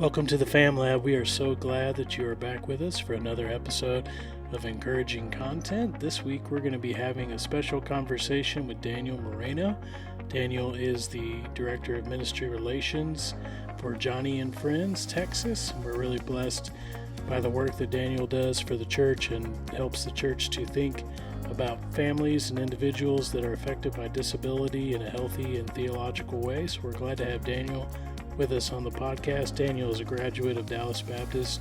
Welcome to the Fam Lab. We are so glad that you are back with us for another episode of encouraging content. This week we're going to be having a special conversation with Daniel Moreno. Daniel is the Director of Ministry Relations for Joni and Friends, Texas. We're really blessed by the work that Daniel does for the church and helps the church to think about families and individuals that are affected by disability in a healthy and theological way. So we're glad to have Daniel with us on the podcast. Daniel is a graduate of Dallas Baptist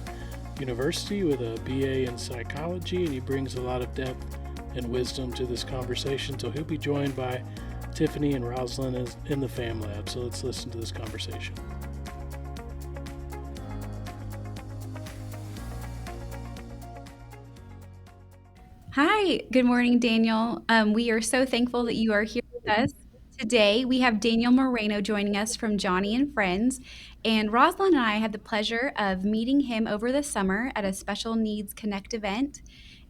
University with a BA in psychology, and he brings a lot of depth and wisdom to this conversation. So he'll be joined by Tiffany and Rosalind in the Fam Lab. So let's listen to this conversation. Hi, good morning, Daniel. We are so thankful that you are here with us today. We have Daniel Moreno joining us from Joni and Friends, and Rosalind and I had the pleasure of meeting him over the summer at a Special Needs Connect event.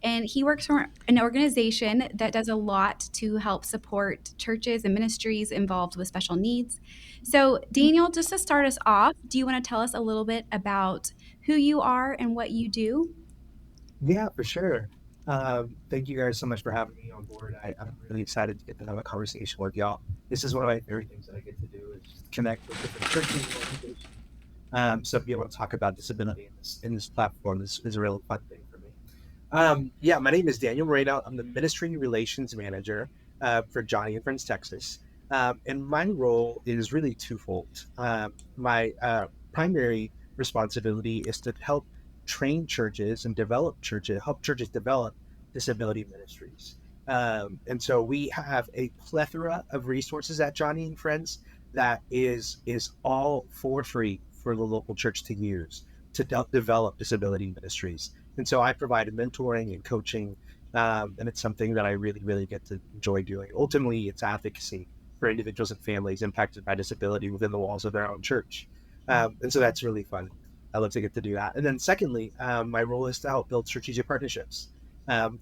And he works for an organization that does a lot to help support churches and ministries involved with special needs. So, Daniel, just to start us off, do you want to tell us a little bit about who you are and what you do? Yeah, for sure. Thank you guys so much for having me on board. I'm really excited to get to have a conversation with y'all. This is one of my favorite things that I get to do is just connect with different churches and organizations. So to be able to talk about disability in this platform is a real fun thing for me. Yeah, my name is Daniel Moreno. I'm the Ministry Relations Manager for Johnny and Friends Texas. And my role is really twofold. My primary responsibility is to help train churches and help churches develop disability ministries. And so we have a plethora of resources at Johnny and Friends that is all for free for the local church to use to develop disability ministries. And so I provide mentoring and coaching, and it's something that I really, really get to enjoy doing. Ultimately, it's advocacy for individuals and families impacted by disability within the walls of their own church. And so that's really fun. I love to get to do that. And then secondly, my role is to help build strategic partnerships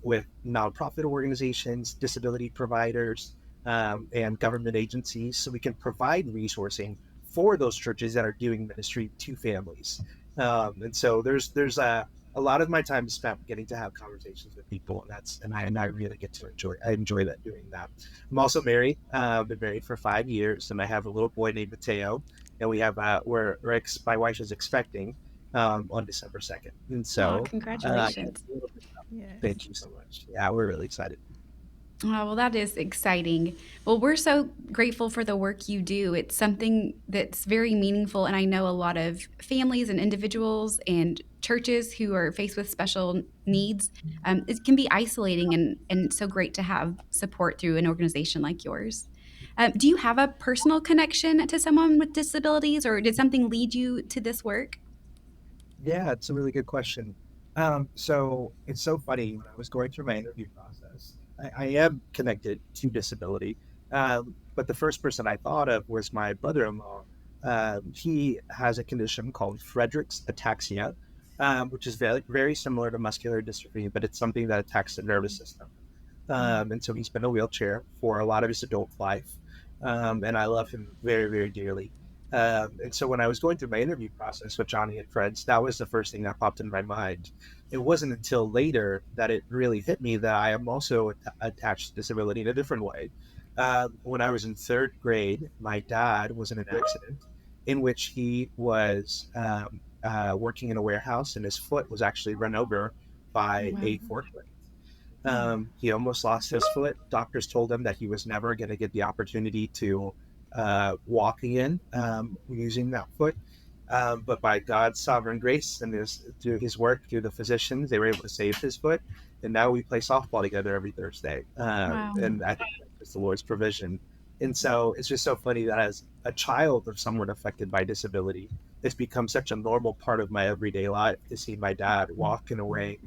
with nonprofit organizations, disability providers, and government agencies so we can provide resourcing for those churches that are doing ministry to families. And so there's a lot of my time is spent getting to have conversations with people, and I really get to enjoy that doing that. I'm also married. Been married for 5 years, and I have a little boy named Mateo, and we have my wife is expecting on December 2nd, and Oh, so yeah, congratulations. Yes. thank you so much. Yeah, we're really excited. Oh, well, that is exciting. Well, we're so grateful for the work you do. It's something that's very meaningful. And I know a lot of families and individuals and churches who are faced with special needs. It can be isolating, and it's so great to have support through an organization like yours. Do you have a personal connection to someone with disabilities, or did something lead you to this work? Yeah, it's a really good question. So it's so funny. When I was going through my interview process, I am connected to disability, but the first person I thought of was my brother-in-law. He has a condition called Friedreich's ataxia, which is very, very similar to muscular dystrophy, but it's something that attacks the nervous system. And so he's been in a wheelchair for a lot of his adult life. And I love him very, very dearly. And so when I was going through my interview process with Johnny and Friends, that was the first thing that popped in my mind. It wasn't until later that it really hit me that I am also attached to disability in a different way. When I was in third grade, my dad was in an accident in which he was working in a warehouse, and his foot was actually run over by Wow. a forklift. He almost lost his foot. Doctors told him that he was never going to get the opportunity to walk again using that foot. But by God's sovereign grace and through his work, through the physicians, they were able to save his foot. And now we play softball together every Thursday. Wow. And I think that's just the Lord's provision. And so it's just so funny that as a child of someone affected by disability, it's become such a normal part of my everyday life to see my dad walk in a way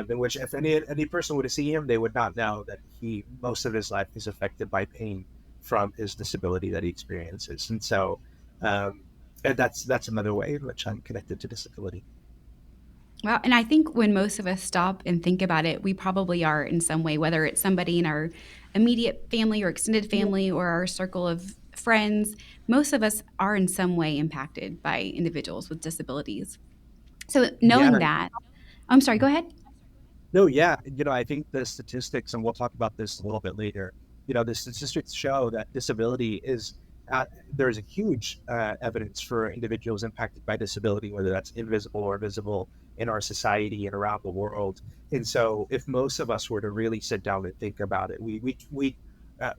in which if any person were to see him, they would not know that he most of his life is affected by pain from his disability that he experiences. And so, um, and that's another way in which I'm connected to disability. Well, and I think when most of us stop and think about it, we probably are in some way, whether it's somebody in our immediate family or extended family or our circle of friends, most of us are in some way impacted by individuals with disabilities. So knowing Yeah. that, I'm sorry, go ahead. No, yeah. I think the statistics, and we'll talk about this a little bit later, the statistics show that disability is, there's a huge evidence for individuals impacted by disability, whether that's invisible or visible in our society and around the world. And so if most of us were to really sit down and think about it,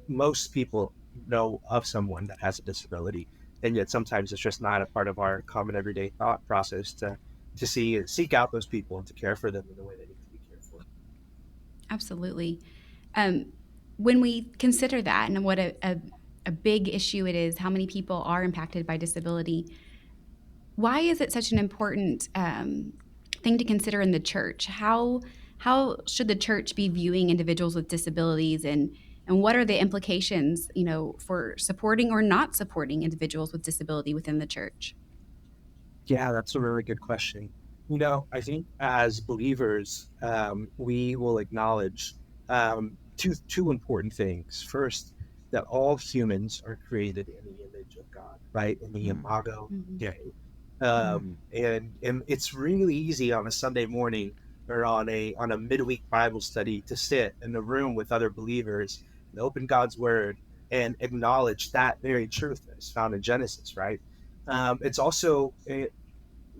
most people know of someone that has a disability. And yet sometimes it's just not a part of our common everyday thought process to seek out those people and to care for them in the way they need to be cared for. Absolutely. Um, when we consider that and what a big issue it is, how many people are impacted by disability, why is it such an important thing to consider in the church? How should the church be viewing individuals with disabilities, and what are the implications, for supporting or not supporting individuals with disability within the church? Yeah, that's a really good question. I think as believers, we will acknowledge two important things. First, that all humans are created in the image of God, right? In the imago Mhm. Dei. And it's really easy on a Sunday morning or on a midweek Bible study to sit in a room with other believers and open God's word and acknowledge that very truth that is found in Genesis, right? It's also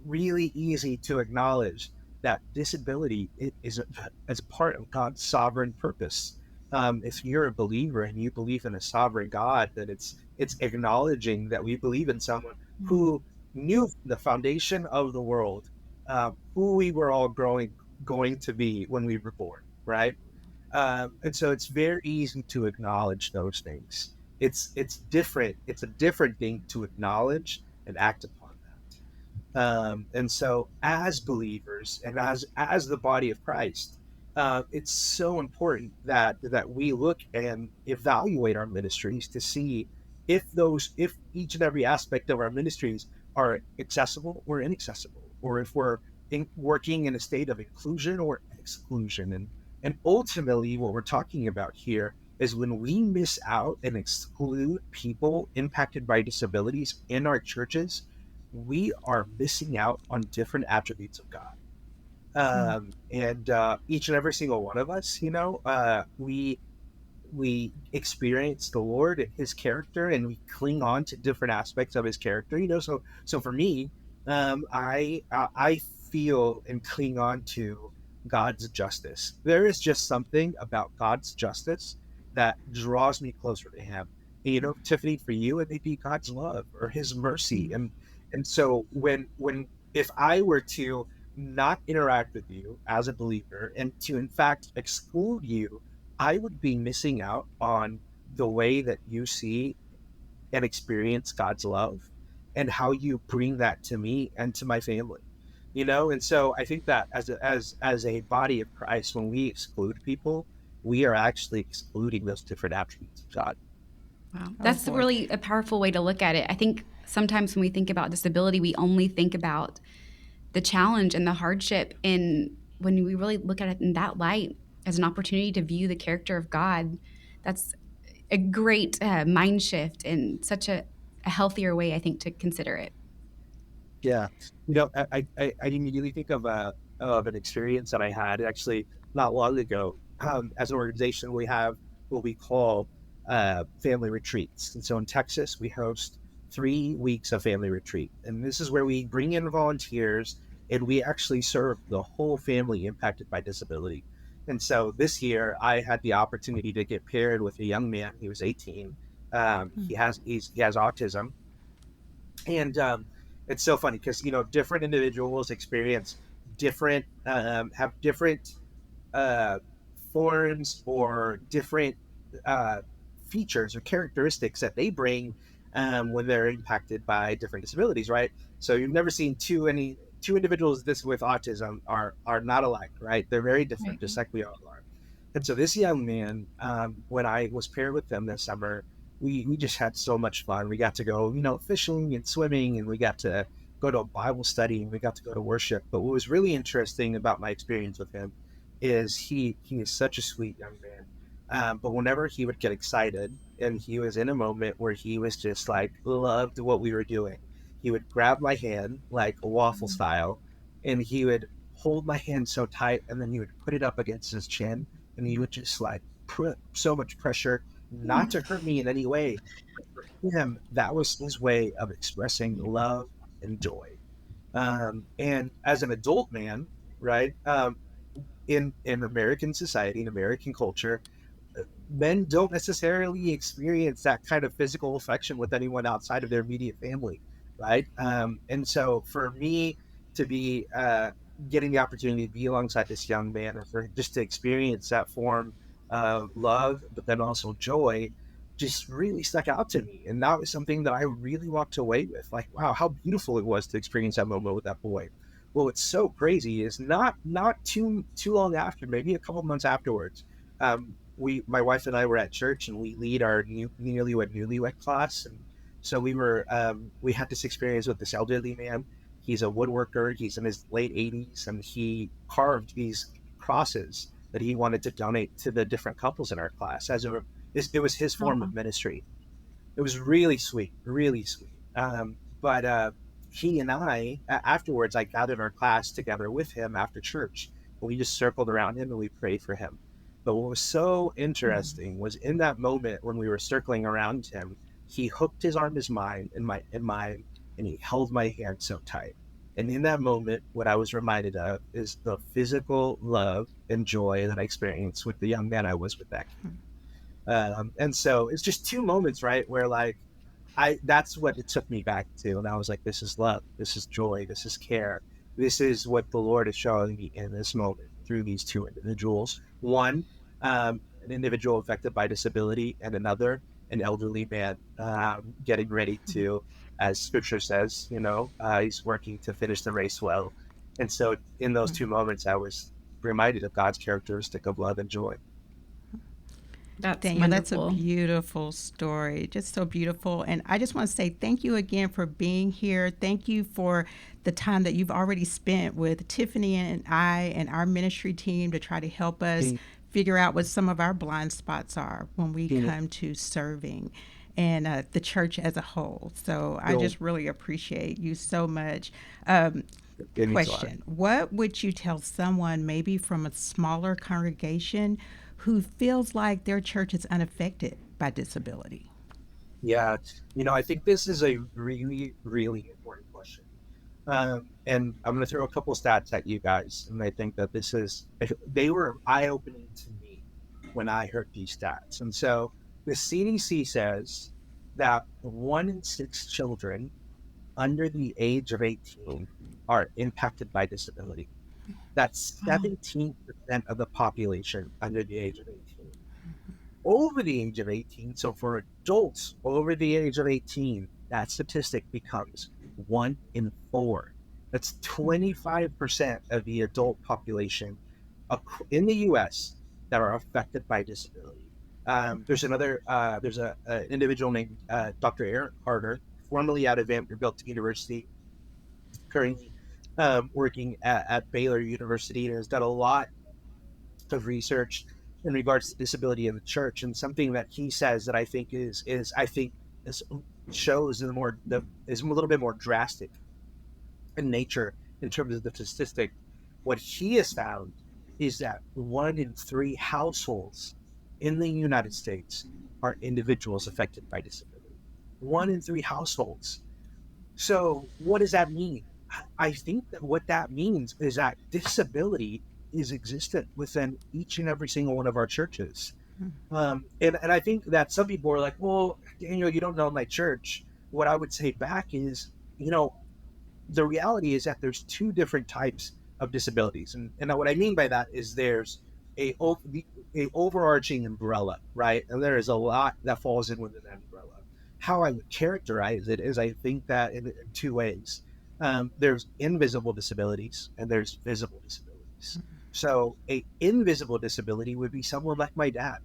really easy to acknowledge that disability is as a part of God's sovereign purpose. If you're a believer and you believe in a sovereign God, then it's acknowledging that we believe in someone Mhm. who knew the foundation of the world, who we were all going to be when we were born, right? And so it's very easy to acknowledge those things. It's different. It's a different thing to acknowledge and act upon that. And so, as believers and as the body of Christ, it's so important that we look and evaluate our ministries to see if each and every aspect of our ministries are accessible or inaccessible, or if we're working in a state of inclusion or exclusion. And ultimately, what we're talking about here is when we miss out and exclude people impacted by disabilities in our churches, we are missing out on different attributes of God. And each and every single one of us, we experience the Lord and His character, and we cling on to different aspects of His character. So for me, I feel and cling on to God's justice. There is just something about God's justice that draws me closer to Him. And, Tiffany, for you, it may be God's love or His mercy, Mhm. and so when if I were to not interact with you as a believer and to in fact exclude you, I would be missing out on the way that you see and experience God's love and how you bring that to me and to my family. And so I think that as a body of Christ, when we exclude people, we are actually excluding those different attributes of God. Wow. Oh That's boy. really a powerful way to look at it. I think sometimes when we think about disability, we only think about the challenge and the hardship. And when we really look at it in that light as an opportunity to view the character of God, that's a great mind shift and such a healthier way, I think, to consider it. Yeah, I immediately think of an experience that I had actually not long ago. As an organization, we have what we call family retreats, and so in Texas, we host 3 weeks of family retreat, and this is where we bring in volunteers and we actually serve the whole family impacted by disability. And so this year, I had the opportunity to get paired with a young man. He was 18. He has autism, and it's so funny because different individuals experience have different uh, forms or different uh, features or characteristics that they bring when they're impacted by different disabilities, right? So you've never seen two individuals this with autism are not alike, right? They're very different, Right. just like we all are. And so this young man, when I was paired with them this summer, we just had so much fun. We got to go, fishing and swimming, and we got to go to a Bible study, and we got to go to worship. But what was really interesting about my experience with him is he is such a sweet young man. But whenever he would get excited, and he was in a moment where he was just like loved what we were doing. He would grab my hand like a waffle style, and he would hold my hand so tight, and then he would put it up against his chin, and he would just like put so much pressure, not to hurt me in any way. For him, that was his way of expressing love and joy. And as an adult man, right, in American society, in American culture, men don't necessarily experience that kind of physical affection with anyone outside of their immediate family, right? And so for me to be getting the opportunity to be alongside this young man, or for just to experience that form of love, but then also joy, just really stuck out to me. And that was something that I really walked away with. Like, wow, how beautiful it was to experience that moment with that boy. Well, what's so crazy is not too long after, maybe a couple months afterwards, my wife and I were at church, and we lead our newlywed class, and so we had this experience with this elderly man. He's a woodworker. He's in his late 80s, and he carved these crosses that he wanted to donate to the different couples in our class. It was his form Oh, of ministry. It was really sweet, really sweet. But he and afterwards, I gathered our class together with him after church. And we just circled around him and we prayed for him. But what was so interesting was in that moment when we were circling around him, he hooked his arm as mine in mine, and he held my hand so tight. And in that moment, what I was reminded of is the physical love and joy that I experienced with the young man I was with that. And so it's just two moments, right, where like that's what it took me back to. And I was like, this is love, this is joy, this is care. This is what the Lord is showing me in this moment through these two individuals. One, an individual affected by disability, and another, an elderly man, getting ready to, as scripture says, he's working to finish the race well. And so in those two moments, I was reminded of God's characteristic of love and joy. that's Daniel, that's a wonderful. beautiful story. Just so beautiful. And I just want to say thank you again for being here. Thank you for the time that you've already spent with Tiffany and I and our ministry team to try to help us He, figure out what some of our blind spots are when we he, come to serving and the church as a whole. So I he'll just really appreciate you so much. It means a lot. Question: what would you tell someone, maybe from a smaller congregation, who feels like their church is unaffected by disability? Yeah, I think this is a really, really important question. And I'm going to throw a couple stats at you guys, and I think that they were eye-opening to me when I heard these stats. And so the CDC says that 1 in 6 children under the age of 18 are impacted by disability. That's Wow. 17% of the population under the age of 18. Over the age of 18, so for adults over the age of 18, that statistic becomes 1 in 4. That's 25% of the adult population in the US that are affected by disability. There's an individual named Dr. Eric Carter, formerly out of Vanderbilt University, currently working at Baylor University, and has done a lot of research in regards to disability in the church. And something that he says that I think is shows is a little bit more drastic in nature in terms of the statistic. What he has found is that 1 in 3 households in the United States are individuals affected by disability. 1 in 3 households. So what does that mean? I think that what that means is that disability is existent within each and every single one of our churches. And I think that some people are like, well, Daniel, you don't know my church. What I would say back is, you know, the reality is that there's two different types of disabilities. And what I mean by that is there's a, a overarching umbrella, right? And there is a lot that falls in within that umbrella. How I would characterize it is I think that in two ways. There's invisible disabilities and there's visible disabilities. So a invisible disability would be someone like my dad.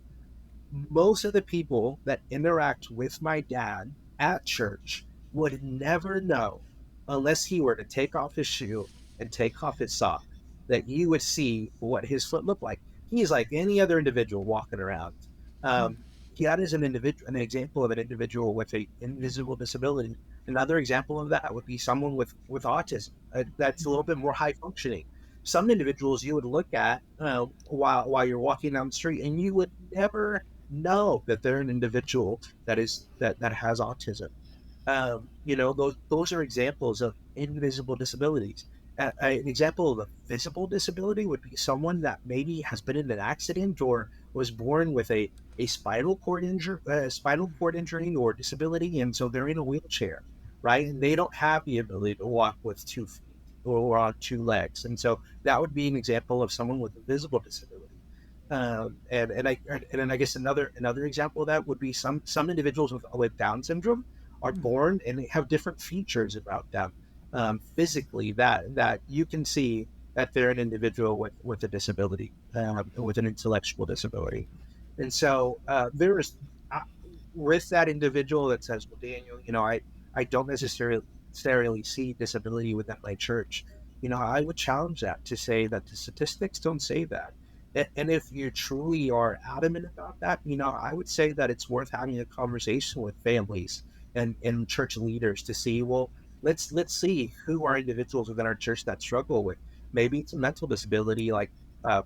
Most of the people that interact with my dad at church would never know, unless he were to take off his shoe and take off his sock, that you would see what his foot looked like. He's like any other individual walking around. that is an example of an individual with a invisible disability. Another example of that would be someone with autism. That's a little bit more high functioning. Some individuals you would look at while you're walking down the street, and you would never know that they're an individual that has autism. Those are examples of invisible disabilities. An example of a visible disability would be someone that maybe has been in an accident or was born with a spinal cord injury or disability, and so they're in a wheelchair, right? And they don't have the ability to walk with 2 feet or on 2 legs, and so that would be an example of someone with a visible disability. And then I guess another example of that would be some individuals with Down syndrome are born and they have different features about them physically that you can see that they're an individual with a disability, with an intellectual disability. And so uh, with that individual that says, well, Daniel, I don't necessarily see disability within my church. I would challenge that to say that the statistics don't say that. And if you truly are adamant about that, I would say that it's worth having a conversation with families and church leaders to see, well, let's see who are individuals within our church that struggle with. Maybe it's a mental disability like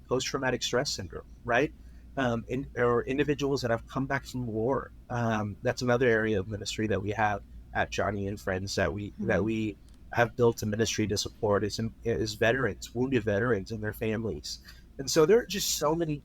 post-traumatic stress syndrome, right? Or individuals that have come back from war. That's another area of ministry that we have at Joni and Friends that we have built a ministry to support is veterans, wounded veterans and their families. And so there are just so many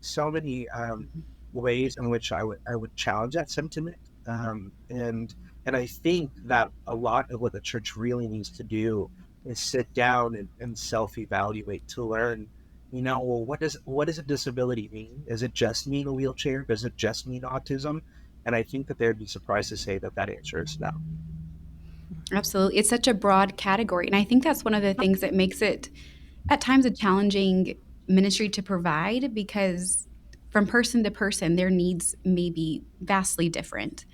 ways in which I would challenge that sentiment. And I think that a lot of what the church really needs to do is sit down and self-evaluate to learn, well, what does a disability mean? Does it just mean a wheelchair? Does it just mean autism? And I think that they'd be surprised to say that answer is no. Absolutely. It's such a broad category. And I think that's one of the things that makes it at times a challenging ministry to provide because from person to person, their needs may be vastly different.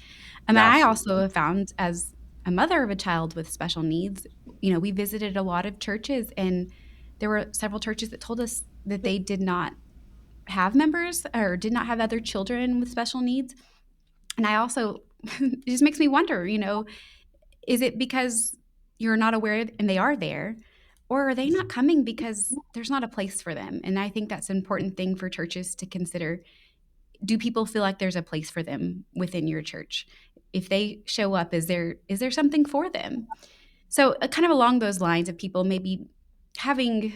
I also Absolutely. have found as a mother of a child with special needs, we visited a lot of churches and there were several churches that told us that they did not have members or did not have other children with special needs. And I also, it just makes me wonder, is it because you're not aware and they are there? Or are they not coming because there's not a place for them? And I think that's an important thing for churches to consider. Do people feel like there's a place for them within your church? If they show up, is there something for them? So, kind of along those lines of people maybe having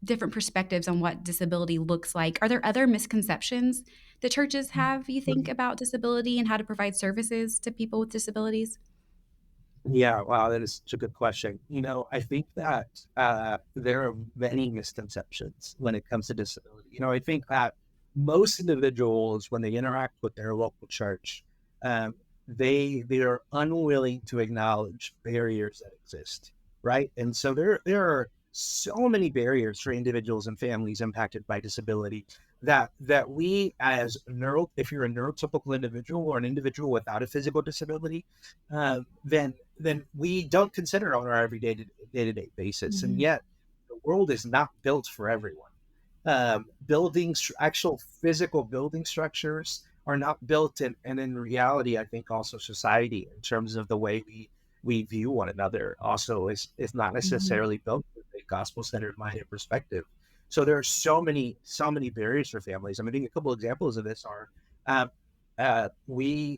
different perspectives on what disability looks like, are there other misconceptions that churches have, you think, about disability and how to provide services to people with disabilities? Yeah, wow, that is such a good question. I think that there are many misconceptions when it comes to disability. I think that most individuals, when they interact with their local church, um, they are unwilling to acknowledge barriers that exist, right? And so there are so many barriers for individuals and families impacted by disability that we as if you're a neurotypical individual or an individual without a physical disability, then we don't consider on our everyday day-to-day basis. And Mhm. yet the world is not built for everyone. Buildings, actual physical building structures are not built and in reality, I think also society in terms of the way we view one another also is not Mhm. necessarily built with a gospel-centered minded perspective. So there are so many barriers for families. I mean, a couple examples of this are um, there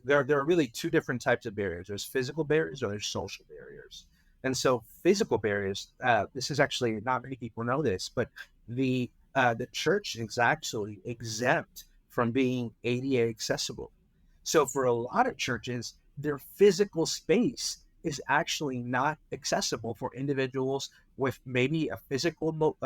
are really two different types of barriers. There's physical barriers or there's social barriers. And so physical barriers, this is actually not many people know this, but the church is actually exempt from being ADA accessible. So for a lot of churches, their physical space is actually not accessible for individuals with maybe a physical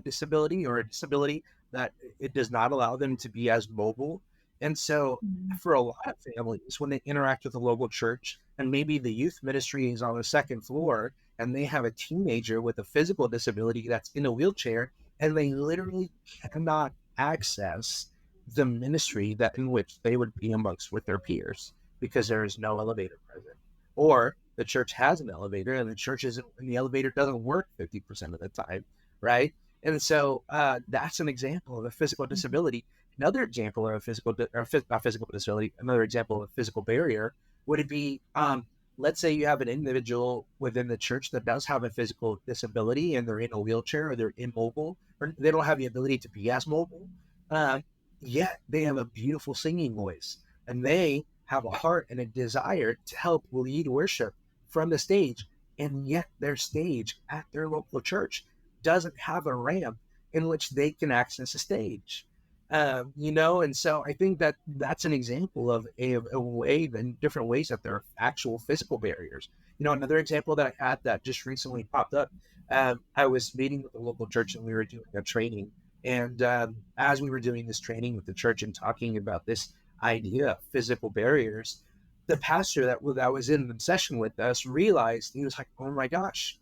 disability or a disability that it does not allow them to be as mobile. And so Mhm. for a lot of families, when they interact with a local church and maybe the youth ministry is on the second floor and they have a teenager with a physical disability that's in a wheelchair, and they literally cannot access the ministry that in which they would be amongst with their peers because there is no elevator present, or the church has an elevator and the elevator doesn't work 50% of the time, right? And so that's an example of a physical disability Another example of a not physical disability, another example of a physical barrier would be, let's say you have an individual within the church that does have a physical disability and they're in a wheelchair or they're immobile or they don't have the ability to be as mobile, uh, yet they have a beautiful singing voice and they have a heart and a desire to help lead worship from the stage. And yet their stage at their local church doesn't have a ramp in which they can access a stage. And so I think that that's an example of a way, in different ways that there are actual physical barriers. Another example that I had that just recently popped up. I was meeting with a local church and we were doing a training. And as we were doing this training with the church and talking about this idea of physical barriers, the pastor that was in the session with us realized, he was like, "Oh my gosh,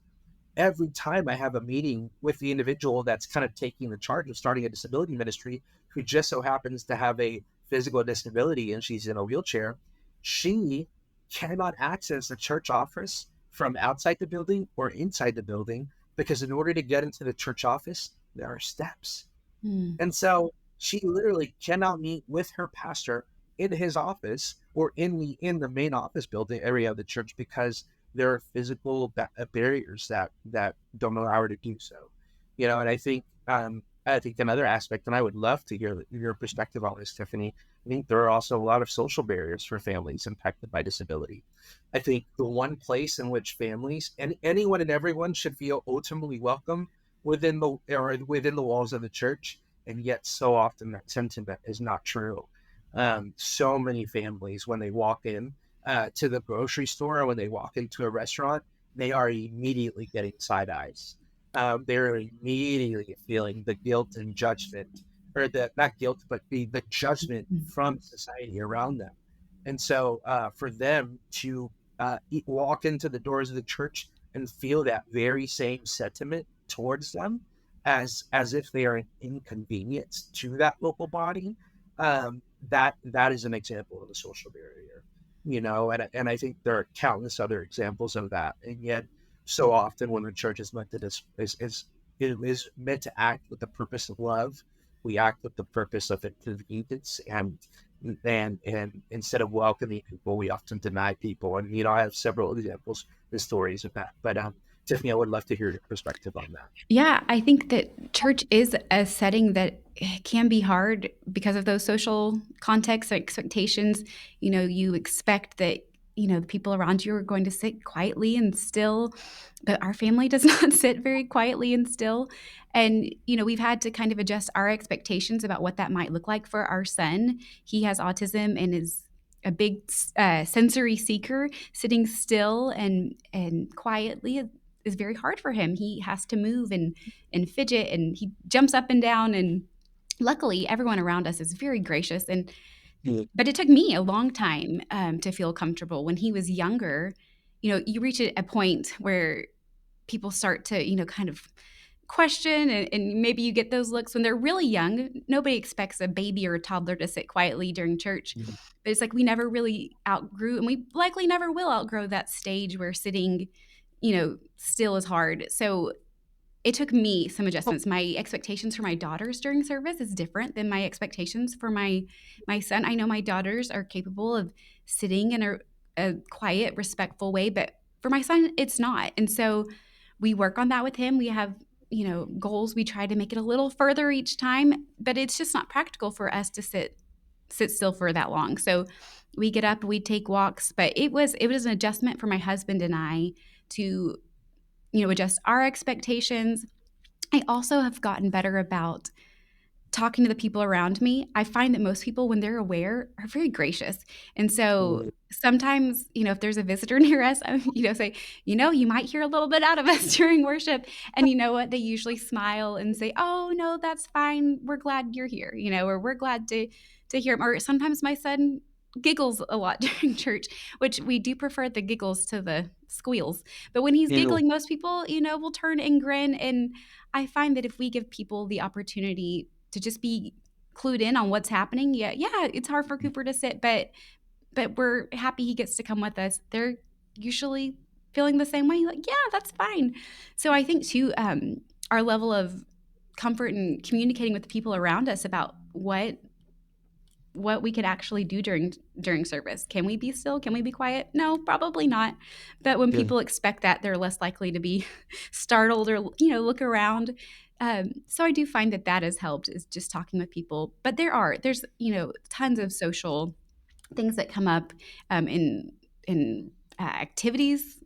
every time I have a meeting with the individual that's kind of taking the charge of starting a disability ministry, who just so happens to have a physical disability and she's in a wheelchair, she cannot access the church office from outside the building or inside the building because in order to get into the church office, there are steps. Mm. And so she literally cannot meet with her pastor in his office or in the main office building area of the church because there are physical barriers that don't allow her to do so. And I think another aspect, and I would love to hear your perspective on this, Tiffany. I think there are also a lot of social barriers for families impacted by disability. I think the one place in which families and anyone and everyone should feel ultimately welcome within the walls of the church, and yet so often that sentiment is not true. So many families, when they walk in to the grocery store or when they walk into a restaurant, they are immediately getting side eyes. They're immediately feeling the guilt and judgment, or the not guilt, but the judgment from society around them. And so for them to walk into the doors of the church and feel that very same sentiment towards them as if they are an inconvenience to that local body, that is an example of a social barrier. And I think there are countless other examples of that. And yet so often when the church is meant to it is meant to act with the purpose of love, we act with the purpose of inconvenience, and instead of welcoming people, we often deny people. And I have several examples and stories of that. But Tiffany, I would love to hear your perspective on that. Yeah, I think that church is a setting that can be hard because of those social contexts or expectations. You expect that, the people around you are going to sit quietly and still, but our family does not sit very quietly and still. And, we've had to kind of adjust our expectations about what that might look like for our son. He has autism and is a big sensory seeker. Sitting still and quietly is very hard for him. He has to move and fidget and he jumps up and down, and luckily everyone around us is very gracious. But it took me a long time to feel comfortable. When he was younger, you reach a point where people start to, kind of question, and maybe you get those looks when they're really young. Nobody expects a baby or a toddler to sit quietly during church. But it's like we never really outgrew, and we likely never will outgrow that stage where sitting, still is hard. So it took me some adjustments. My expectations for my daughters during service is different than my expectations for my son. I know my daughters are capable of sitting in a quiet, respectful way, but for my son, it's not. And so we work on that with him. We have, goals. We try to make it a little further each time, but it's just not practical for us to sit still for that long. So we get up, we take walks, but it was an adjustment for my husband and I to, adjust our expectations. I also have gotten better about talking to the people around me. I find that most people, when they're aware, are very gracious. And so sometimes, if there's a visitor near us, say, you might hear a little bit out of us during worship. And you know what? They usually smile and say, "Oh, no, that's fine. We're glad you're here," or "We're glad to hear him." Or sometimes my son giggles a lot during church, which we do prefer the giggles to the squeals. But when he's giggling, most people, will turn and grin. And I find that if we give people the opportunity to just be clued in on what's happening, yeah, it's hard for Cooper to sit, but we're happy he gets to come with us. They're usually feeling the same way, like, yeah, that's fine. So I think too, our level of comfort in communicating with the people around us about what what we could actually do during service. Can we be still? Can we be quiet? No, probably not. But when Yeah. people expect that, they're less likely to be startled or look around. So I do find that that has helped, is just talking with people. But there's tons of social things that come up in activities.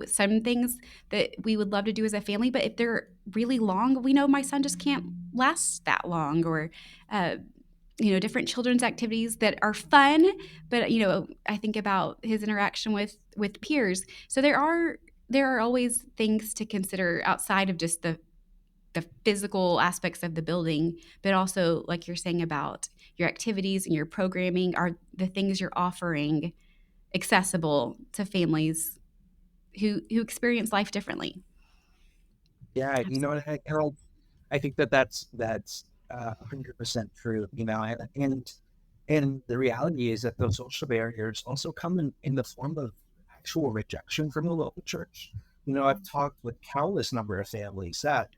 Some things that we would love to do as a family, but if they're really long, we know my son just can't last that long. Or uh, different children's activities that are fun, but I think about his interaction with peers. So there are always things to consider outside of just the physical aspects of the building, but also, like you're saying, about your activities and your programming. Are the things you're offering accessible to families who experience life differently? Yeah, you know Absolutely. what, Harold? I think that's 100% true. And the reality is that those social barriers also come in the form of actual rejection from the local church. I've talked with countless number of families that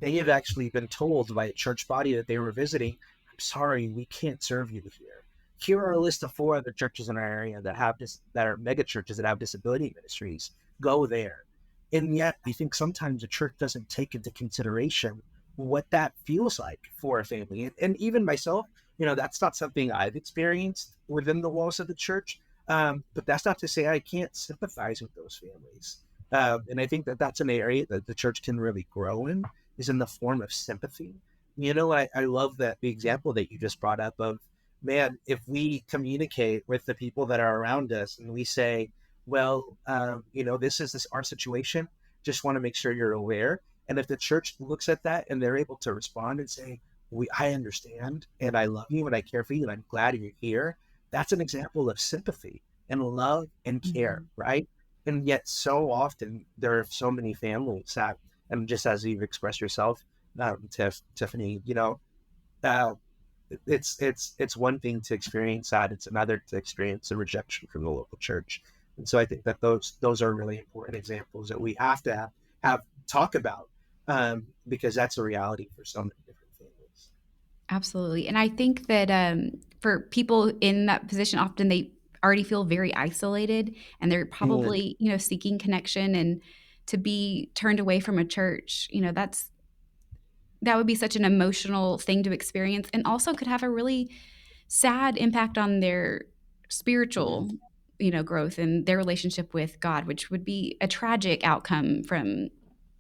they have actually been told by a church body that they were visiting, "I'm sorry, we can't serve you here. Here are a list of 4 other churches in our area that are mega churches that have disability ministries. Go there." And yet, I think sometimes the church doesn't take into consideration what that feels like for a family. And even myself, that's not something I've experienced within the walls of the church. But that's not to say I can't sympathize with those families. And I think that that's an area that the church can really grow in, is in the form of sympathy. I love that the example that you just brought up of, man, if we communicate with the people that are around us and we say, well, this our situation. Just want to make sure you're aware. And if the church looks at that and they're able to respond and say, I understand and I love you and I care for you and I'm glad you're here, that's an example of sympathy and love and care, Mhm. right? And yet, so often there are so many families that, and just as you've expressed yourself, Tiffany, uh, it's one thing to experience that; it's another to experience the rejection from the local church. And so I think that those are really important examples that we have to have talk about, because that's a reality for so many different families. Absolutely. And I think that for people in that position, often they already feel very isolated, and they're Mm, probably, seeking connection, and to be turned away from a church, that would be such an emotional thing to experience, and also could have a really sad impact on their mm. spiritual, growth and their relationship with God, which would be a tragic outcome from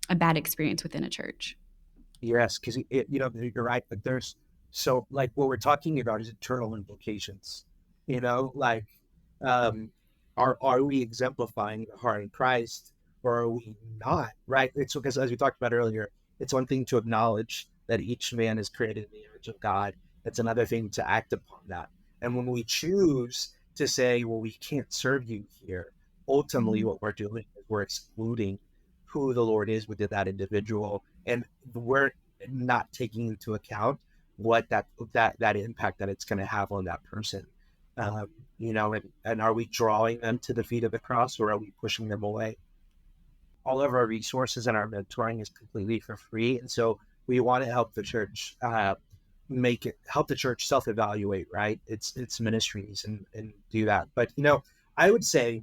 a bad experience within a church. Yes, because you're right, but there's so like what we're talking about is eternal implications. Like, um, are we exemplifying the heart of Christ or are we not? Right? It's because, as we talked about earlier, it's one thing to acknowledge that each man is created in the image of God. It's another thing to act upon that. And when we choose to say, "Well, we can't serve you here," ultimately, Mhm. what we're doing is we're excluding who the Lord is within that individual, and we're not taking into account what that impact that it's going to have on that person. Um, and are we drawing them to the feet of the cross or are we pushing them away? All of our resources and our mentoring is completely for free, and so we want to help the church help the church self-evaluate, right? Its ministries and do that. But I would say,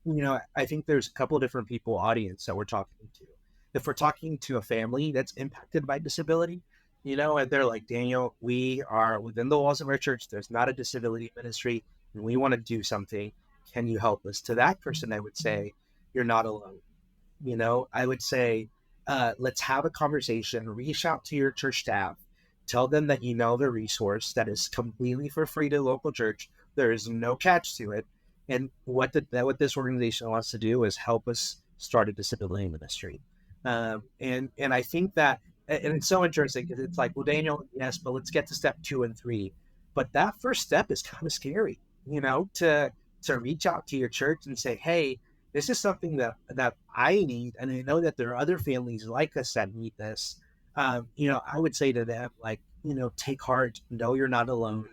I think there's a couple of different people audience that we're talking to. If we're talking to a family that's impacted by disability, and they're like, Daniel, we are within the walls of our church. There's not a disability ministry, and we want to do something. Can you help us? To that person, I would say, you're not alone. I would say, let's have a conversation, reach out to your church staff, tell them that the resource that is completely for free to the local church. There is no catch to it. And what this organization wants to do is help us start a disability ministry. And I think that, and it's so interesting because it's like, well, Daniel, yes, but let's get to step 2 and 3. But that first step is kind of scary, to reach out to your church and say, hey, this is something that I need, and I know that there are other families like us that need this. I would say to them, like, take heart, know you're not alone.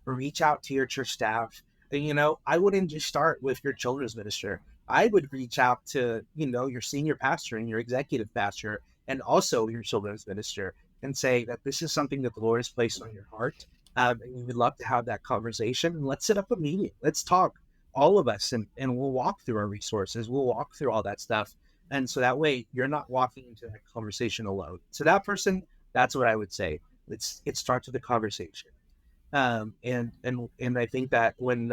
Reach out to your church staff. And, I wouldn't just start with your children's minister. I would reach out to, your senior pastor and your executive pastor, and also your children's minister, and say that this is something that the Lord has placed on your heart. and we would love to have that conversation. And let's set up a meeting. Let's talk, all of us, and we'll walk through our resources. We'll walk through all that stuff. And so that way you're not walking into that conversation alone. So that person, that's what I would say. It starts with a conversation. And I think that when,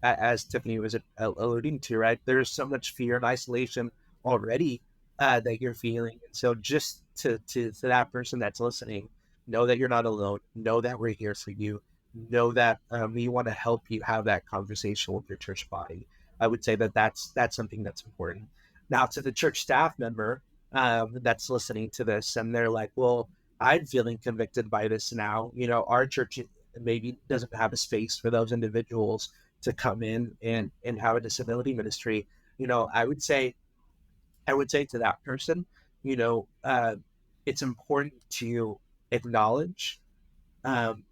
as Tiffany was alluding to, right, there's so much fear and isolation already that you're feeling. And so just to that person that's listening, know that you're not alone. Know that we're here for you. Know that we want to help you have that conversation with your church body. I would say that that's something that's important. Now, to the church staff member that's listening to this, and they're like, "Well, I'm feeling convicted by this now. Our church maybe doesn't have a space for those individuals to come in and have a disability ministry." You know, I would say to that person, you know, uh, it's important to acknowledge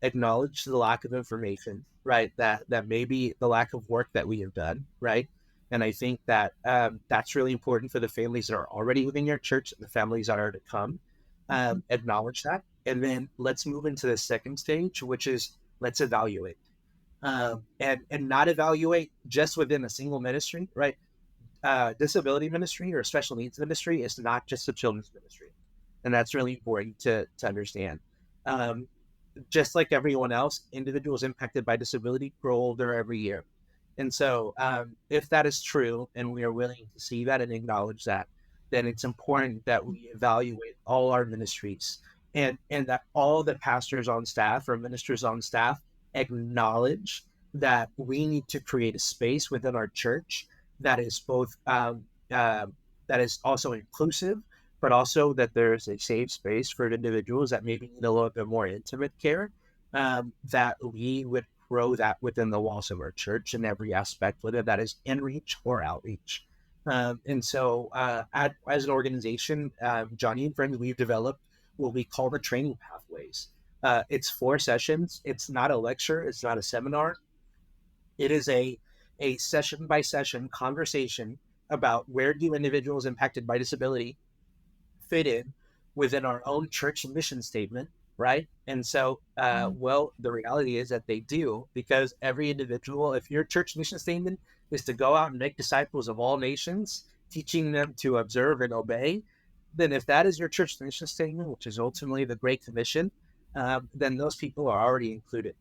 acknowledge the lack of information, right? That maybe the lack of work that we have done, right? And I think that that's really important for the families that are already within your church and the families that are to come. Acknowledge that, and then let's move into the second stage, which is let's evaluate, and not evaluate just within a single ministry, right? Disability ministry or special needs ministry is not just a children's ministry, and that's really important to understand. Um, just like everyone else, individuals impacted by disability grow older every year. And so, if that is true, and we are willing to see that and acknowledge that, then it's important that we evaluate all our ministries, and that all the pastors on staff or ministers on staff acknowledge that we need to create a space within our church that is both that is also inclusive, but also that there's a safe space for individuals that maybe need a little bit more intimate care, that we would grow that within the walls of our church in every aspect, whether that is in reach or outreach. And so, as an organization, Joni and Friends, we've developed what we call the training pathways. It's 4 sessions. It's not a lecture. It's not a seminar. It is a session by session conversation about where do individuals impacted by disability fit in within our own church mission statement, right? And so, well, the reality is that they do, because every individual, if your church mission statement is to go out and make disciples of all nations, teaching them to observe and obey, then if that is your church mission statement, which is ultimately the Great Commission, then those people are already included.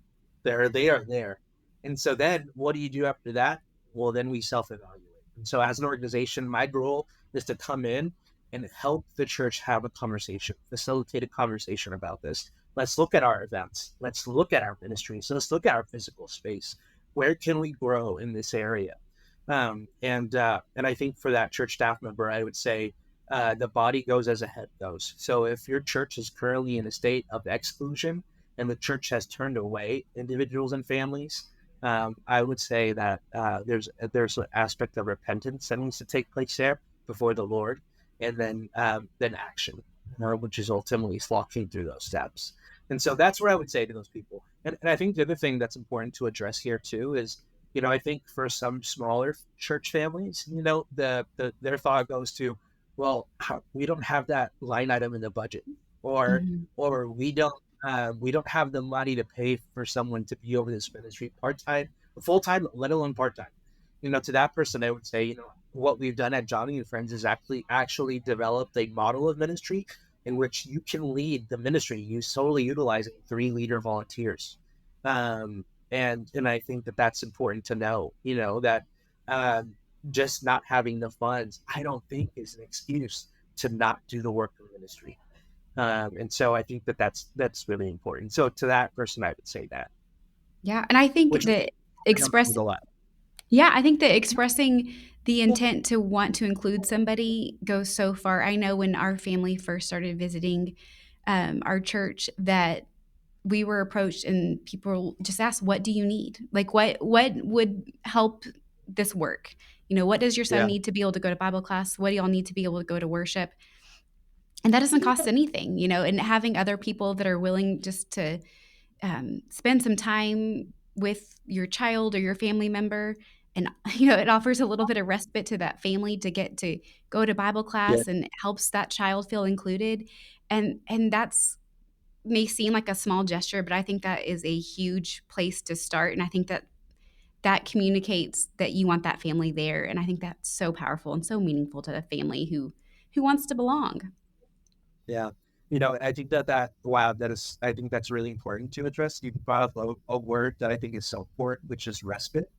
They are there. And so then what do you do after that? Well, then we self-evaluate. And so as an organization, my goal is to come in and help the church have a conversation, facilitate a conversation about this. Let's look at our events. Let's look at our ministries. Let's look at our physical space. Where can we grow in this area? And I think for that church staff member, I would say the body goes as a head goes. So if your church is currently in a state of exclusion and the church has turned away individuals and families, I would say that there's an aspect of repentance that needs to take place there before the Lord, and then action, which is ultimately walking through those steps. And so that's what I would say to those people. And I think the other thing that's important to address here too is, I think for some smaller church families, their thought goes to, well, we don't have that line item in the budget, or Mhm. or we don't have the money to pay for someone to be over this ministry part-time, full-time, let alone part-time. To that person, I would say, what we've done at Joni and Friends is actually developed a model of ministry in which you can lead the ministry, you solely utilizing 3 leader volunteers. And I think that that's important to know, that um, just not having the funds, I don't think is an excuse to not do the work of ministry. And so I think that that's really important. So to that person, I would say that, Yeah, and I think which that I know express means a lot. yeah, I think that expressing the intent to want to include somebody goes so far. I know when our family first started visiting our church that we were approached and people just asked, "What do you need? Like, what would help this work? What does your son Yeah. need to be able to go to Bible class? What do y'all need to be able to go to worship?" And that doesn't cost anything, and having other people that are willing just to spend some time with your child or your family member. And, it offers a little bit of respite to that family to get to go to Bible Yeah. class and helps that child feel included. And that's may seem like a small gesture, but I think that is a huge place to start. And I think that that communicates that you want that family there. And I think that's so powerful and so meaningful to the family who wants to belong. Yeah. I think wow, I think that's really important to address. You brought up a word that I think is so important, which is respite.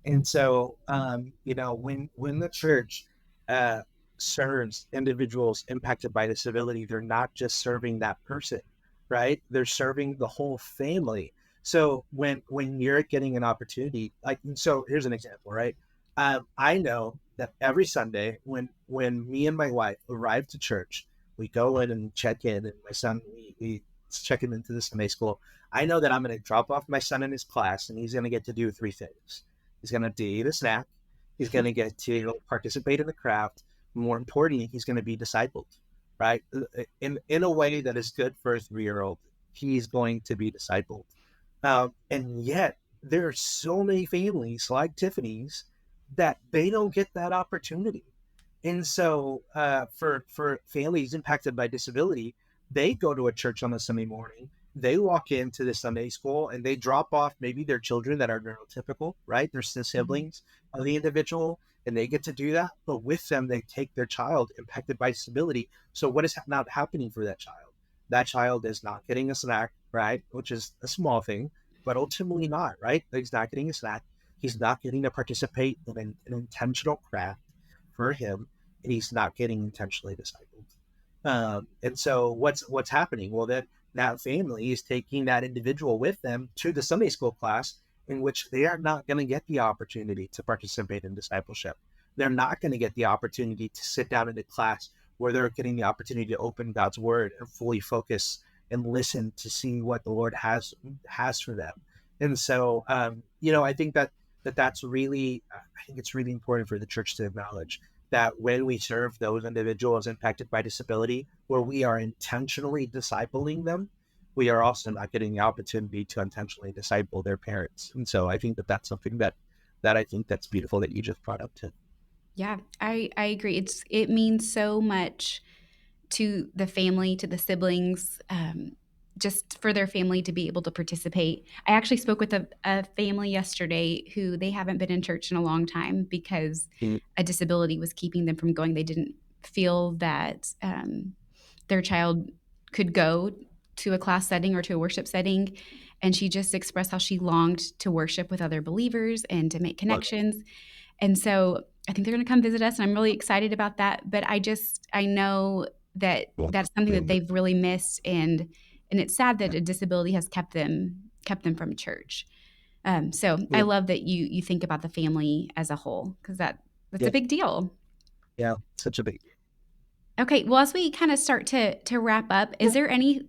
And so, when the church uh, serves individuals impacted by disability, they're not just serving that person, right? They're serving the whole family. So when you're getting an opportunity, so here's an example, right? I know that every Sunday when me and my wife arrive to church, we go in and check in, and my son we check him into the Sunday school. I know that I'm going to drop off my son in his class, and he's going to get to do three things. He's going to eat a snack. He's going to get to participate in the craft. More importantly, he's going to be discipled, right? In a way that is good for a 3-year-old. He's going to be discipled. And yet, there are so many families like Tiffany's that they don't get that opportunity. And so, for families impacted by disability, they go to a church on a Sunday morning. They walk into the Sunday school and they drop off maybe their children that are neurotypical, right? They're still Mhm. siblings of the individual, and they get to do that. But with them, they take their child impacted by disability. So, what is not happening for that child? That child is not getting a snack, right? Which is a small thing, but ultimately not, right? He's not getting a snack. He's not getting to participate in an intentional craft for him, and he's not getting intentionally discipled. And so what's happening? Well, that family is taking that individual with them to the Sunday school class in which they are not going to get the opportunity to participate in discipleship. They're not going to get the opportunity to sit down in a class where they're getting the opportunity to open God's word and fully focus and listen to see what the Lord has for them. And so, I think that's really, I think it's really important for the church to acknowledge that when we serve those individuals impacted by disability, where we are intentionally discipling them, we are also not getting the opportunity to intentionally disciple their parents. And so I think that's something that I think that's beautiful that you just brought up too. Yeah, I agree. It means so much to the family, to the siblings, just for their family to be able to participate. I actually spoke with a family yesterday who they haven't been in church in a long time because Mm. a disability was keeping them from going. They didn't feel that their child could go to a class setting or to a worship setting. And she just expressed how she longed to worship with other believers and to make Love connections. And so I think they're going to come visit us, and I'm really excited about that. But I know that that's something that it. they've really missed, and it's sad that a disability has kept them from church. So I Yeah, love that you think about the family as a whole because that's a yeah, big deal. yeah. Such a big. Okay, well, as we kind of start to wrap up, is there any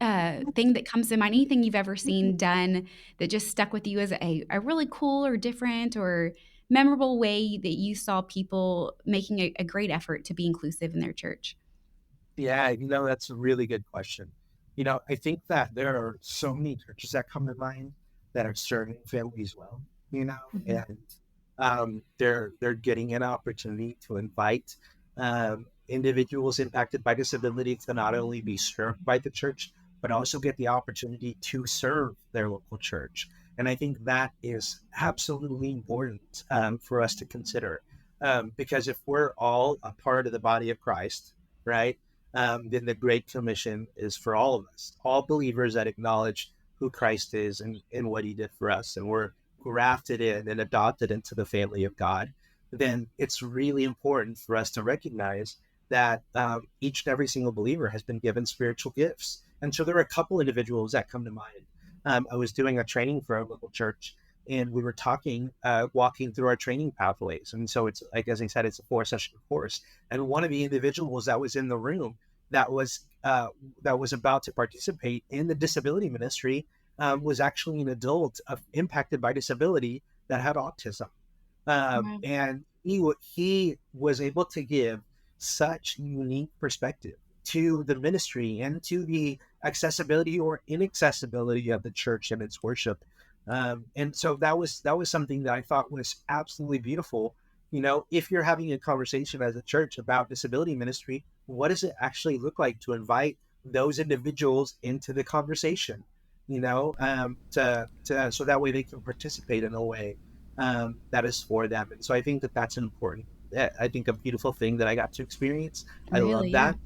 thing that comes to mind, anything you've ever seen done that just stuck with you as a really cool or different or memorable way that you saw people making a great effort to be inclusive in their church? Yeah, that's a really good question. I think that there are so many churches that come to mind that are serving families well, Mhm. and they're getting an opportunity to invite individuals impacted by disability to not only be served by the church, but also get the opportunity to serve their local church. And I think that is absolutely important for us to consider, because if we're all a part of the body of Christ, right? Then the Great Commission is for all of us, all believers that acknowledge who Christ is and what he did for us. And we're grafted in and adopted into the family of God. Then it's really important for us to recognize that each and every single believer has been given spiritual gifts. And so there are a couple individuals that come to mind. I was doing a training for a local church, and we were walking through our training pathways. And so it's like, as I said, it's a 4-session course. And one of the individuals that was in the room that was about to participate in the disability ministry was actually an adult impacted by disability that had autism, Wow. and he was able to give such unique perspective to the ministry and to the accessibility or inaccessibility of the church and its worship. And so that was something that I thought was absolutely beautiful. If you're having a conversation as a church about disability ministry, what does it actually look like to invite those individuals into the conversation, so that way they can participate in a way that is for them. And so I think that that's an important, I think a beautiful thing that I got to experience. I Really, love yeah. that.